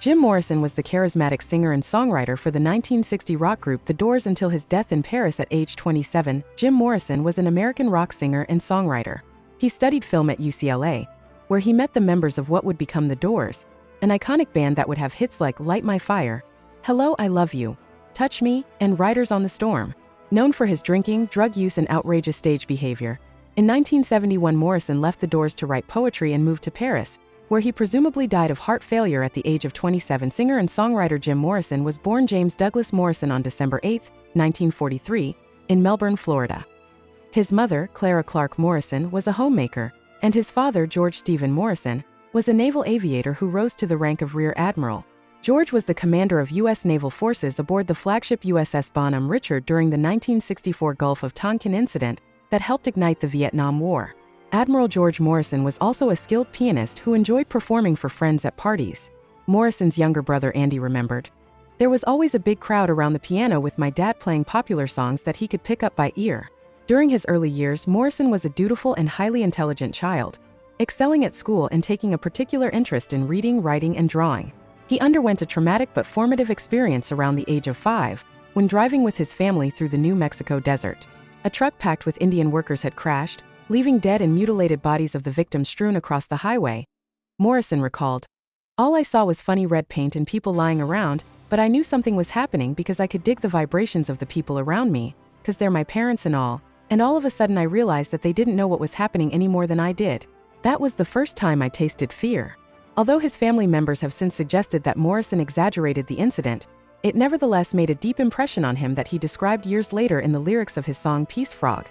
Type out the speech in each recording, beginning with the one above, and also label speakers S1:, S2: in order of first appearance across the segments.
S1: Jim Morrison was the charismatic singer and songwriter for the 1960 rock group The Doors until his death in Paris at age 27. Jim Morrison was an American rock singer and songwriter. He studied film at UCLA, where he met the members of what would become The Doors, an iconic band that would have hits like Light My Fire, Hello, I Love You, Touch Me, and Riders on the Storm. Known for his drinking, drug use, and outrageous stage behavior, in 1971 Morrison left The Doors to write poetry and moved to Paris, where he presumably died of heart failure at the age of 27. Singer and songwriter Jim Morrison was born James Douglas Morrison on December 8, 1943, in Melbourne, Florida. His mother, Clara Clark Morrison, was a homemaker, and his father, George Stephen Morrison, was a naval aviator who rose to the rank of Rear Admiral. George was the commander of U.S. naval forces aboard the flagship USS Bonham Richard during the 1964 Gulf of Tonkin incident that helped ignite the Vietnam War. Admiral George Morrison was also a skilled pianist who enjoyed performing for friends at parties. Morrison's younger brother Andy remembered, "There was always a big crowd around the piano with my dad playing popular songs that he could pick up by ear." During his early years, Morrison was a dutiful and highly intelligent child, excelling at school and taking a particular interest in reading, writing, and drawing. He underwent a traumatic but formative experience around the age of 5, when driving with his family through the New Mexico desert. A truck packed with Indian workers had crashed, leaving dead and mutilated bodies of the victims strewn across the highway. Morrison recalled, "All I saw was funny red paint and people lying around, but I knew something was happening because I could dig the vibrations of the people around me, because they're my parents and all of a sudden I realized that they didn't know what was happening any more than I did. That was the first time I tasted fear." Although his family members have since suggested that Morrison exaggerated the incident, it nevertheless made a deep impression on him that he described years later in the lyrics of his song Peace Frog.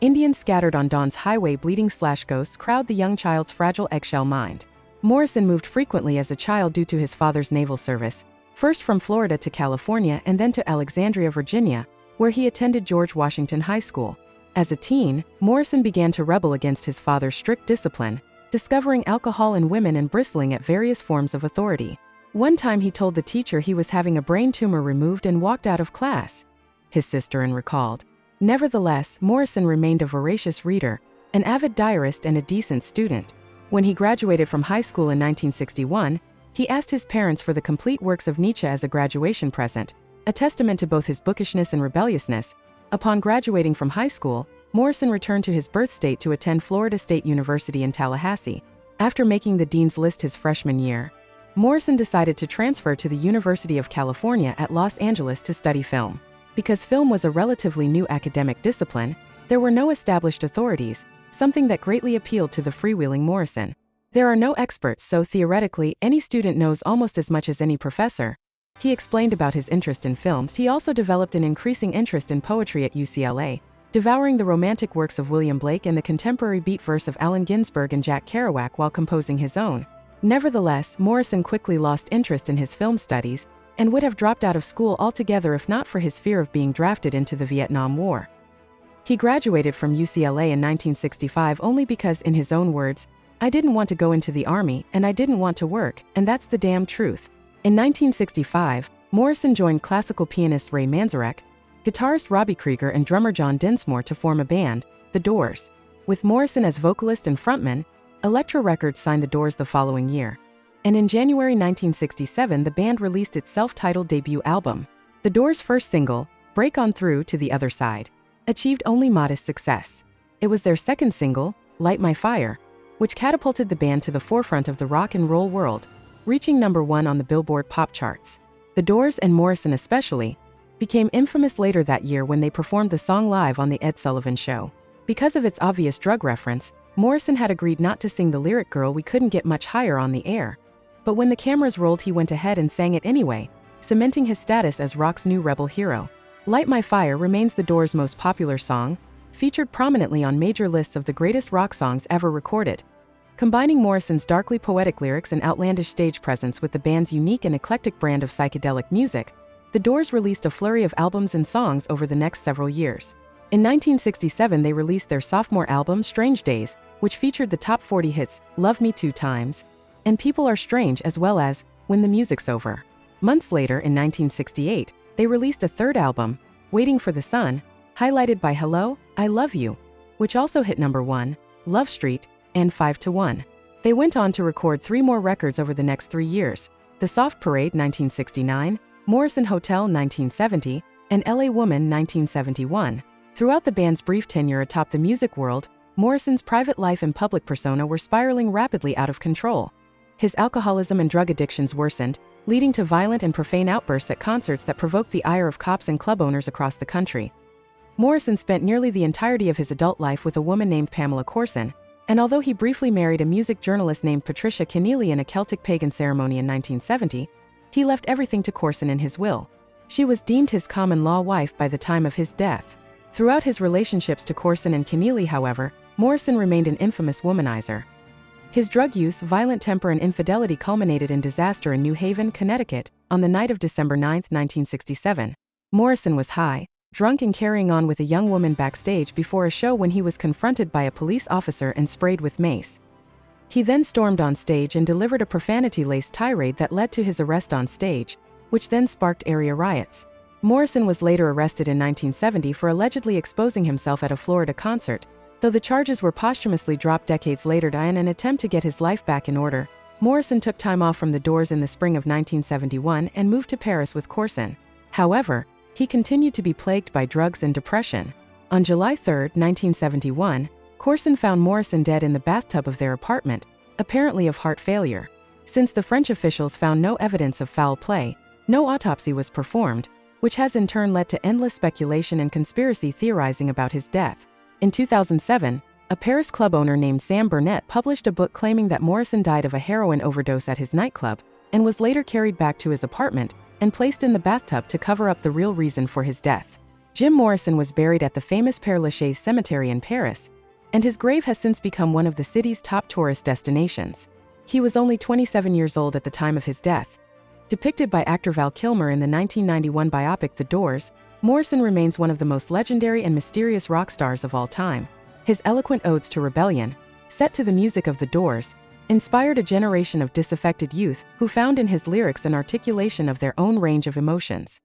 S1: Indians scattered on dawn's highway bleeding/ghosts crowd the young child's fragile eggshell mind. Morrison moved frequently as a child due to his father's naval service, first from Florida to California and then to Alexandria, Virginia, where he attended George Washington High School. As a teen, Morrison began to rebel against his father's strict discipline, discovering alcohol and women and bristling at various forms of authority. One time he told the teacher he was having a brain tumor removed and walked out of class. His sister recalled, "Nevertheless, Morrison remained a voracious reader, an avid diarist and a decent student. When he graduated from high school in 1961, he asked his parents for the complete works of Nietzsche as a graduation present, a testament to both his bookishness and rebelliousness. Upon graduating from high school, Morrison returned to his birth state to attend Florida State University in Tallahassee. After making the dean's list his freshman year, Morrison decided to transfer to the University of California at Los Angeles to study film. Because film was a relatively new academic discipline, there were no established authorities, something that greatly appealed to the freewheeling Morrison. "There are no experts, so theoretically, any student knows almost as much as any professor." He explained about his interest in film. He also developed an increasing interest in poetry at UCLA, devouring the romantic works of William Blake and the contemporary beat verse of Allen Ginsberg and Jack Kerouac while composing his own. Nevertheless, Morrison quickly lost interest in his film studies and would have dropped out of school altogether if not for his fear of being drafted into the Vietnam War. He graduated from UCLA in 1965 only because, in his own words, "I didn't want to go into the army and I didn't want to work, and that's the damn truth." In 1965, Morrison joined classical pianist Ray Manzarek, guitarist Robbie Krieger and drummer John Dinsmore to form a band, The Doors. With Morrison as vocalist and frontman, Elektra Records signed The Doors the following year. And in January 1967 the band released its self-titled debut album. The Doors' first single, Break On Through to the Other Side, achieved only modest success. It was their second single, Light My Fire, which catapulted the band to the forefront of the rock and roll world, reaching #1 on the Billboard pop charts. The Doors, and Morrison especially, became infamous later that year when they performed the song live on The Ed Sullivan Show. Because of its obvious drug reference, Morrison had agreed not to sing the lyric "Girl, We Couldn't Get Much Higher" on the air. But when the cameras rolled he went ahead and sang it anyway, cementing his status as rock's new rebel hero. Light My Fire remains the Doors' most popular song, featured prominently on major lists of the greatest rock songs ever recorded. Combining Morrison's darkly poetic lyrics and outlandish stage presence with the band's unique and eclectic brand of psychedelic music, The Doors released a flurry of albums and songs over the next several years. In 1967 they released their sophomore album Strange Days, which featured the top 40 hits Love Me 2 Times and People Are Strange, as well as When the Music's Over. Months later, in 1968, they released a third album, Waiting for the Sun, highlighted by Hello, I Love You, which also hit #1, Love Street, and 5 to 1. They went on to record 3 more records over the next 3 years, The Soft Parade 1969, Morrison Hotel 1970, and LA Woman 1971. Throughout the band's brief tenure atop the music world, Morrison's private life and public persona were spiraling rapidly out of control. His alcoholism and drug addictions worsened, leading to violent and profane outbursts at concerts that provoked the ire of cops and club owners across the country. Morrison spent nearly the entirety of his adult life with a woman named Pamela Corson, and although he briefly married a music journalist named Patricia Keneally in a Celtic pagan ceremony in 1970, he left everything to Corson in his will. She was deemed his common-law wife by the time of his death. Throughout his relationships to Corson and Keneally, however, Morrison remained an infamous womanizer. His drug use, violent temper and infidelity culminated in disaster in New Haven, Connecticut, on the night of December 9, 1967. Morrison was high, drunk and carrying on with a young woman backstage before a show when he was confronted by a police officer and sprayed with mace. He then stormed on stage and delivered a profanity-laced tirade that led to his arrest on stage, which then sparked area riots. Morrison was later arrested in 1970 for allegedly exposing himself at a Florida concert, though the charges were posthumously dropped decades later. In an attempt to get his life back in order, Morrison took time off from the Doors in the spring of 1971 and moved to Paris with Corson. However, he continued to be plagued by drugs and depression. On July 3, 1971, Corson found Morrison dead in the bathtub of their apartment, apparently of heart failure. Since the French officials found no evidence of foul play, no autopsy was performed, which has in turn led to endless speculation and conspiracy theorizing about his death. In 2007, a Paris club owner named Sam Burnett published a book claiming that Morrison died of a heroin overdose at his nightclub, and was later carried back to his apartment and placed in the bathtub to cover up the real reason for his death. Jim Morrison was buried at the famous Père Lachaise Cemetery in Paris, and his grave has since become one of the city's top tourist destinations. He was only 27 years old at the time of his death. Depicted by actor Val Kilmer in the 1991 biopic The Doors, Morrison remains one of the most legendary and mysterious rock stars of all time. His eloquent odes to rebellion, set to the music of The Doors, inspired a generation of disaffected youth who found in his lyrics an articulation of their own range of emotions.